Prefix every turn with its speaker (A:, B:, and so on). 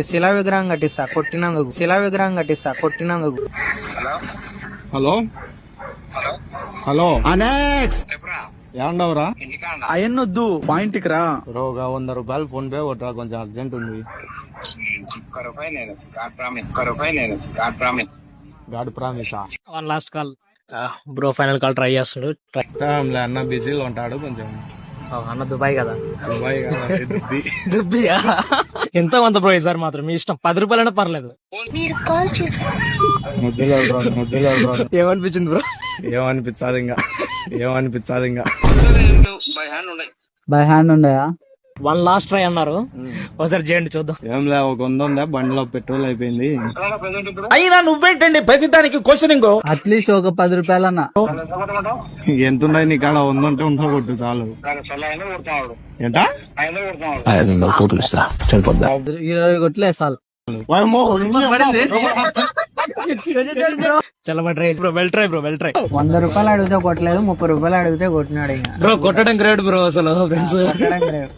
A: శిలా విగ్రహం కట్టిస్తా కొట్టినందుకు.
B: Hello hello ఏమండవురా?
C: అయన్నొద్దు పాయింట్కి రా.
B: బ్రో ఒక 100 రూపాయలు ఫోన్ పే కొట్టరా, కొంచెం అర్జెంట్ ఉంది. గాడ్ ప్రామిసా?
D: One last call bro, final call try చేస్తాడు.
B: అన్న బిజీలో ఉంటాడు కొంచెం.
D: అన్న దుబాయ్ కదా,
B: దుబాయ్ కదా, దుబ్బి.
D: దుబ్బియా? ఎంతో కొంత బ్రో, ఈసారి మాత్రం మీ ఇష్టం. 10 రూపాయలైనా పర్లేదు. ఏమనిపించింది బ్రో?
B: ఏమనిపించాది ఇంకా
A: బై హ్యాండ్ ఉండయా?
D: వన్ లాస్ట్ ట్రై అన్నారు, ఒకసారి చేయండి చూద్దాం.
B: ఏం లే, ఒక 100 ఉందా, బండిలో పెట్రోల్ అయిపోయింది.
D: అయినా నువ్వేంటండి ప్రతిదానికి క్వశ్చనింగ్?
A: అట్లీస్ట్ ఒక 10 రూపాయలన్నా.
B: ఎంత ఉన్నాయి నీ కాడ? 100 ఉంటే 100 కొట్టు చాలు. ఏంటా
A: 20 కొట్లే చాలు.
D: చలమా try bro, well try bro, well try.
A: 100 రూపాయలు అడిగితే కొట్టలేదు, 30 రూపాయలు అడిగితే కొట్టినాడు. ఇంకా
D: బ్రో కొట్టడం గ్రేట్ బ్రో, అసలు ఫ్రెండ్స్.
A: కొట్టడం గ్రేట్.